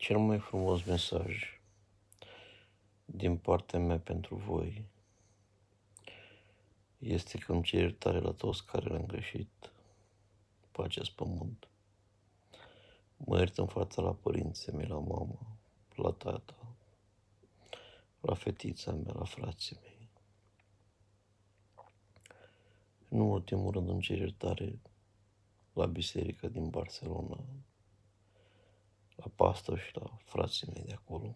Cel mai frumos mesaj din partea mea pentru voi este că îmi cer iertare la toți care le-am greșit pe acest pământ. Mă iert în fața la părinții mei, la mama, la tata, la fetița mea, la frații mei. În ultimul rând îmi cer iertare la biserica din Barcelona, la pastor și la frații mei de acolo.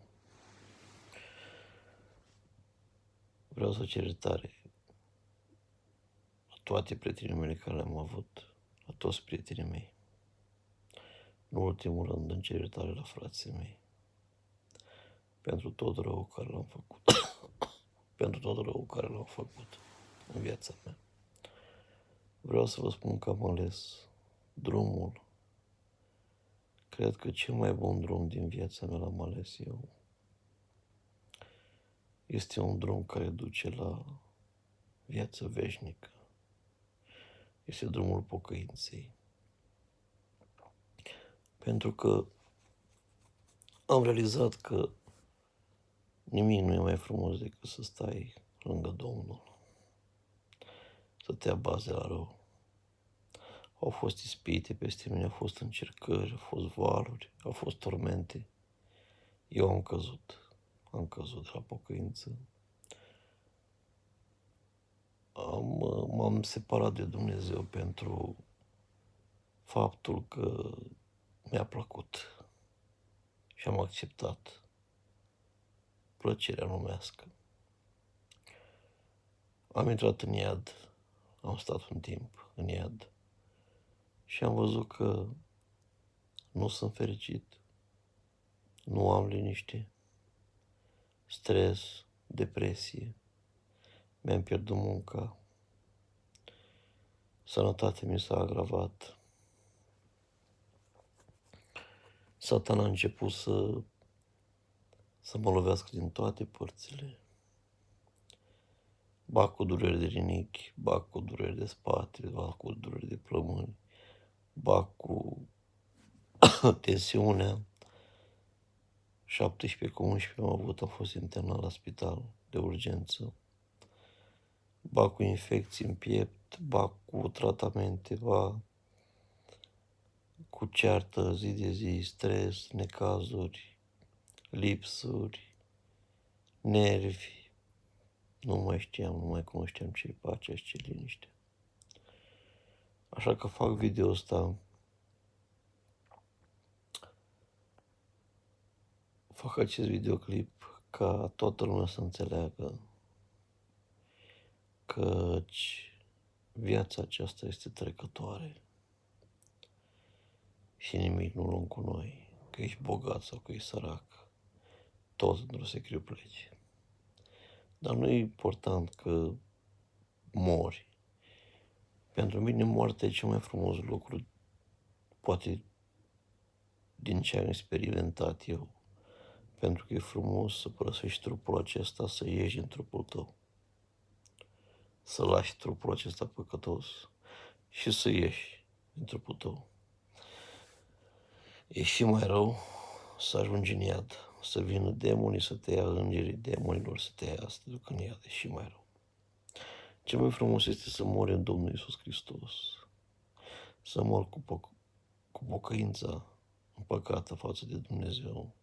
Vreau să cer iertare la toate prietenii mele care le-am avut, la toți prietenii mei. În ultimul rând îmi cer iertare la frații mei pentru tot rău care l-am făcut. Pentru tot rău care l-am făcut în viața mea. Vreau să vă spun că am ales drumul. Cred că cel mai bun drum din viața mea l-am ales eu. Este un drum care duce la viață veșnică. Este drumul pocăinței. Pentru că am realizat că nimic nu e mai frumos decât să stai lângă Domnul, să te abazi de la rău. Au fost ispite peste mine, au fost încercări, au fost valuri, au fost tormente. Eu am căzut de la pocăință. M-am separat de Dumnezeu pentru faptul că mi-a plăcut și am acceptat plăcerea lumească. Am intrat în iad, am stat un timp în iad și am văzut că nu sunt fericit, nu am liniște, stres, depresie, mi-am pierdut munca, sănătatea mi s-a agravat. Satana a început să mă lovească din toate părțile. Ba cu dureri de rinichi, ba cu dureri de spate, ba cu dureri de plămâni, ba cu tensiunea. 17 cu 11 am avut, am fost internat la spital de urgență. Ba cu infecții în piept, ba cu tratamente, ba cu ceartă zi de zi, stres, necazuri, lipsuri, nervi. Nu mai cunoșteam ce-i pacea și ce liniște. Așa că fac video ăsta. Fac acest videoclip ca toată lumea să înțeleagă că viața aceasta este trecătoare și nimic nu luăm cu noi, că ești bogat sau că ești sărac, tot într-o secriu pleci. Dar nu e important că mori. Pentru mine moartea e cel mai frumos lucru, poate din ce am experimentat eu. Pentru că e frumos să părăsești trupul acesta, să ieși din trupul tău. Să lași trupul acesta păcătos și să ieși din trupul tău. E și mai rău să ajungi în iad, să vină demonii să te ia, îngerii demonilor să te ia, să te ducă în iad, e și mai rău. Cel mai frumos este să mori în Domnul Iisus Hristos, să mor cu pocăința împăcată față de Dumnezeu,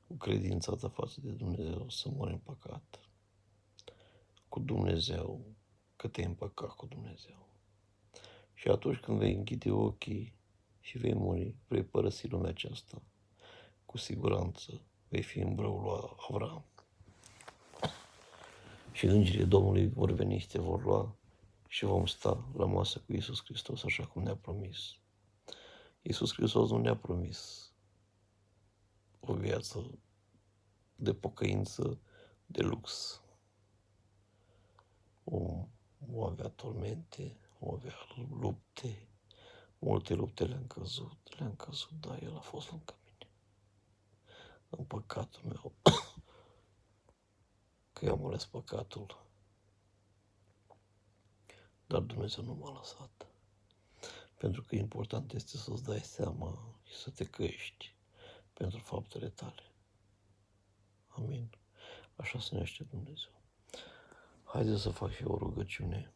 cu credința ta față de Dumnezeu, să mori în păcat cu Dumnezeu, că te-ai împăcat cu Dumnezeu. Și atunci când vei închide ochii și vei muri, vei părăsi lumea aceasta, cu siguranță vei fi în brăul lui Avram. Și îngerii Domnului vor veni și te vor lua și vom sta la masă cu Iisus Hristos, așa cum ne-a promis. Iisus Hristos nu ne-a promis o viață de pocăință, de lux. O avea tormente, o avea lupte, multe lupte le-am căzut, dar El a fost lângă mine. În păcatul meu, că eu am ales păcatul, dar Dumnezeu nu m-a lăsat. Pentru că important este să-ți dai seama și să te căiești. pentru faptele tale. Amin. Așa să ne aștept Dumnezeu. Haideți să fac și eu o rugăciune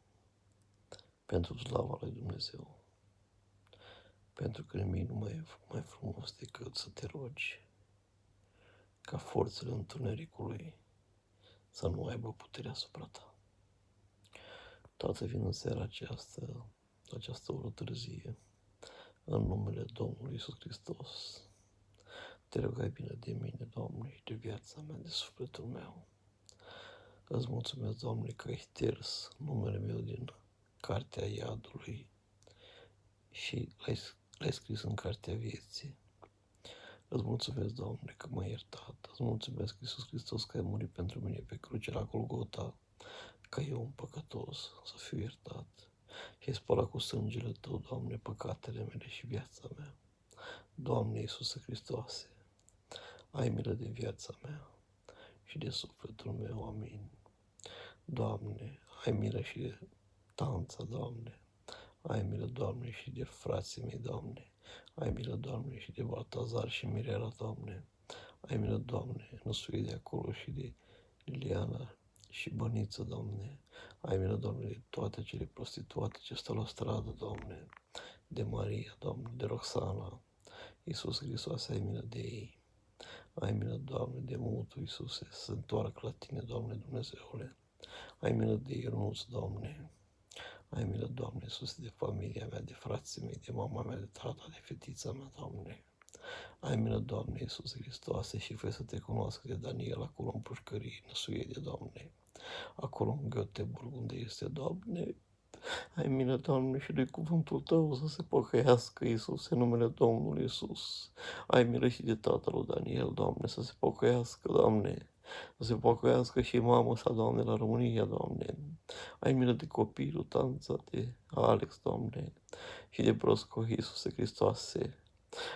pentru slava lui Dumnezeu. Pentru că nimic nu mai e mai frumos decât să te rogi ca forțele întunericului să nu aibă puterea asupra ta. Tată, vin în seara această oră târzie, în numele Domnului Iisus Hristos. Te rog, ai bine de mine, Doamne, și de viața mea, de sufletul meu. Îți mulțumesc, Doamne, că ai șters numele meu din cartea iadului și l-ai scris în cartea vieții. Îți mulțumesc, Doamne, că m-ai iertat. Îți mulțumesc, Iisus Hristos, că ai murit pentru mine pe cruce la Golgota, ca eu, un păcătos, să fiu iertat. Și ai spălat cu sângele Tău, Doamne, păcatele mele și viața mea. Doamne Iisuse Hristoase, ai milă de viața mea și de sufletul meu. Amin. Doamne, ai milă și de Tanța, Doamne. Ai milă, Doamne, și de frații mei, Doamne. Ai milă, Doamne, și de Baltazar și Mirela, Doamne. Ai milă, Doamne, năsui de acolo și de Liliana și Băniță, Doamne. Ai milă, Doamne, de toate cele prostituate ce stau la stradă, Doamne. De Maria, Doamne, de Roxana. Iisus Hristos, ai milă de ei. Ai milă, Doamne, de mutul Iisuse, să se întoarcă la Tine, Doamne Dumnezeule. Ai milă de Ionuț, Doamne. Ai milă, Doamne Iisuse, de familia mea, de frații mei, de mama mea, de tata, de fetița mea, Doamne. Ai milă, Doamne Iisuse Hristoase, și fă să te cunoască de Daniel acolo în pușcărie, năsuie de Doamne. Acolo în Göteborg, unde este, Doamne. Ai milă, Doamne, și de cuvântul Tău să se pocăiască, Iisus, în numele Domnului Iisus. Ai milă și de tatăl lui Daniel, Doamne, să se pocăiască, Doamne. Să se pocăiască și mama sa, Doamne, la România, Doamne. Ai milă de copilul Tanța, de Alex, Doamne, și de Brosco, Iisuse Hristoase.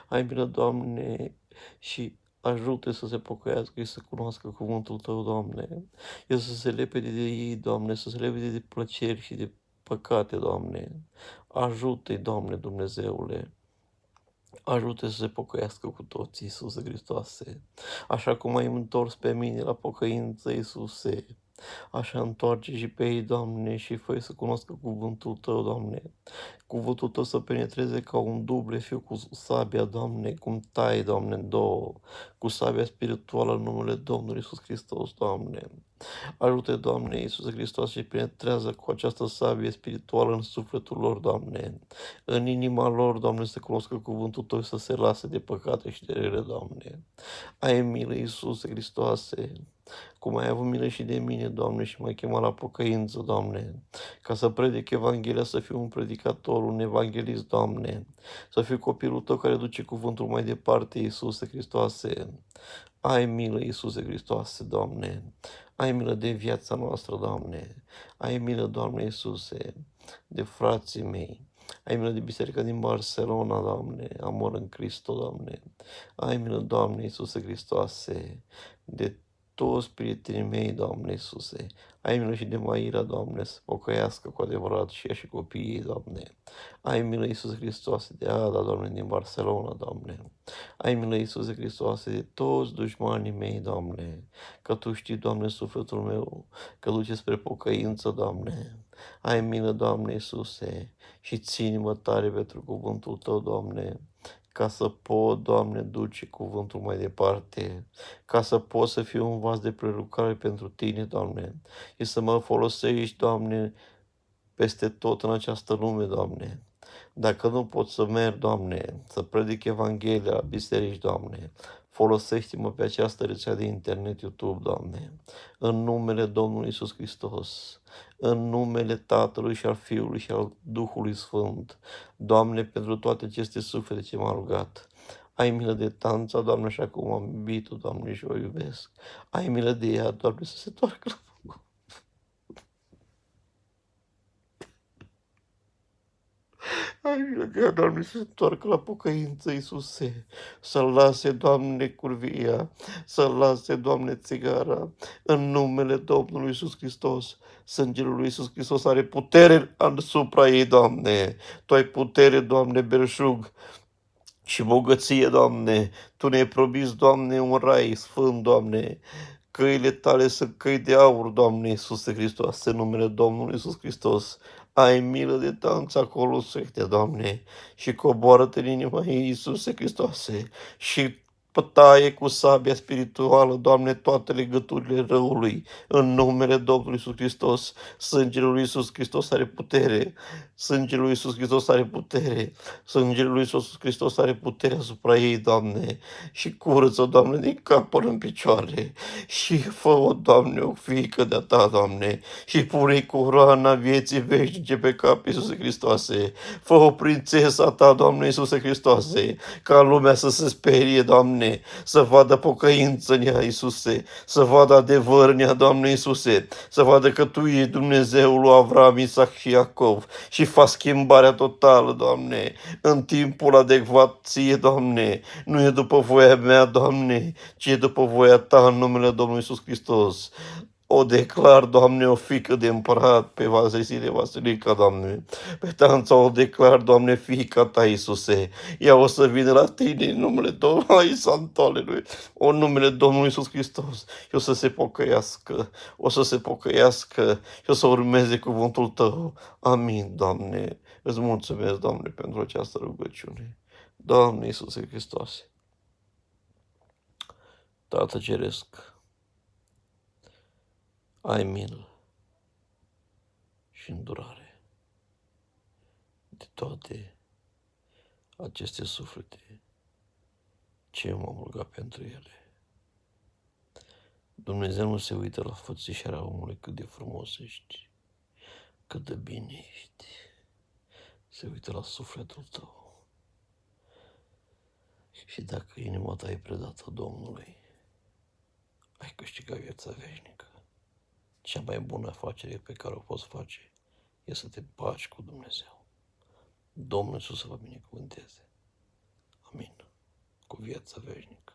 Ai milă, Doamne, și ajută să se pocăiască și să cunoască cuvântul Tău, Doamne. El să se lepede de ei, Doamne, să se lepede de plăceri și de păcate, Doamne. Ajută-i, Doamne, Dumnezeule. Ajută să se pocăiască cu toți, Iisuse Hristoase. Așa cum ai întors pe mine la pocăință, Iisuse. Așa întoarce și pe ei, Doamne, și fă să cunoască cuvântul Tău, Doamne. Cuvântul Tău să penetreze ca un duble fiu cu sabia, Doamne, cum tai, Doamne, în două, cu sabia spirituală în numele Domnului Iisus Hristos, Doamne. Ajută, Doamne, Iisuse Hristos, și penetrează cu această sabie spirituală în sufletul lor, Doamne. În inima lor, Doamne, să cunoscă cuvântul Tău, să se lase de păcate și de rele, Doamne. Ai milă, Iisuse Hristoase, cum ai avut milă și de mine, Doamne, și m-ai chemat la pocăință, Doamne, ca să predic Evanghelia, să fiu un predicator, un evanghelist, Doamne, să fiu copilul Tău care duce cuvântul mai departe, Iisuse Hristoase. Ai milă, Iisuse Hristoase, Doamne, ai milă de viața noastră, Doamne, ai milă, Doamne Iisuse, de frații mei, ai milă de biserica din Barcelona, Doamne, Amor în Cristo, Doamne, ai milă, Doamne Iisuse Hristoase, de toți prietenii mei, Doamne Iisuse, ai milă și de Maira, Doamne, să pocăiască cu adevărat și ea și copiii ei, Doamne. Ai milă, Iisus Hristos, de Ada, Doamne, din Barcelona, Doamne. Ai milă, Iisus Hristos, de toți dușmanii mei, Doamne, că Tu știi, Doamne, sufletul meu, că duce spre pocăință, Doamne. Ai milă, Doamne Iisuse, și ține-mă tare pentru cuvântul Tău, Doamne, ca să pot, Doamne, duce cuvântul mai departe, ca să pot să fiu un vas de prelucrare pentru Tine, Doamne, și să mă folosești, Doamne, peste tot în această lume, Doamne. Dacă nu pot să merg, Doamne, să predic Evanghelia la biserici, Doamne, folosește-mă pe această rețea de internet, YouTube, Doamne, în numele Domnului Iisus Hristos, în numele Tatălui și al Fiului și al Duhului Sfânt, Doamne, pentru toate aceste suflete ce m-a rugat. Ai milă de Tanța, Doamne, așa cum am iubit-o, Doamne, și o iubesc. Ai milă de ea, Doamne, să se toarcă la foc. Ai milă de ea, Doamne, să se întoarcă la pocăință, Iisuse, să-l lase, Doamne, curvia, să-l lase, Doamne, țigara, în numele Domnului Iisus Hristos. Sângele lui Iisus Hristos are putere asupra ei, Doamne. Tu ai putere, Doamne, belșug, și bogăție, Doamne. Tu ne-ai promis, Doamne, un rai sfânt, Doamne. Căile tale sunt căi de aur, Doamne Iisuse Hristos, în numele Domnului Iisus Hristos. Ai milă de tanț acolo, secte, Doamne, și coboară-te în inima ei, Iisuse Hristoase, și taie cu sabia spirituală, Doamne, toate legăturile răului, în numele Domnului Iisus Hristos. Sângele lui Iisus Hristos are putere, sângele lui Iisus Hristos are putere, sângele lui Iisus Hristos are putere asupra ei, Doamne, și curăță, Doamne, din cap până în picioare, și fă-o, Doamne, o fiică de-a Ta, Doamne, și pune-i coroana vieții veșnice pe cap, Iisuse Hristoase. Fă-o prințesa Ta, Doamne Iisuse Hristoase, ca lumea să se sperie, Doamne, să vadă pocăință în ea, Iisuse, să vadă adevăr în ea, Doamne Iisuse, să vadă că Tu ești Dumnezeul lui Avram, Isaac și Iacov și faci schimbarea totală, Doamne, în timpul adecvat Ție, Doamne. Nu e după voia mea, Doamne, ci e după voia Ta, în numele Domnului Iisus Hristos. O declar, Doamne, o fiică de împărat pe Vasile Vasilica, Doamne. Pe Tanța o declar, Doamne, fiica Ta, Iisuse. Ea o să vină la Tine în numele Domnului Santalelui, în numele Domnului Iisus Hristos. Și o să se pocăiască, o să se pocăiască și o să urmeze cuvântul Tău. Amin, Doamne. Îți mulțumesc, Doamne, pentru această rugăciune. Doamne Iisuse Hristoase, Tată Ceresc, ai milă și îndurare de toate aceste suflete ce m-am rugat pentru ele. Dumnezeu nu se uită la fățișarea omului, cât de frumos ești, cât de bine ești. Se uită la sufletul tău. Și dacă inima ta e predată Domnului, ai câștigat viața veșnică. Cea mai bună afacere pe care o poți face e să te bagi cu Dumnezeu. Domnul Iisus să vă binecuvânteze. Amin. Cu viața veșnică.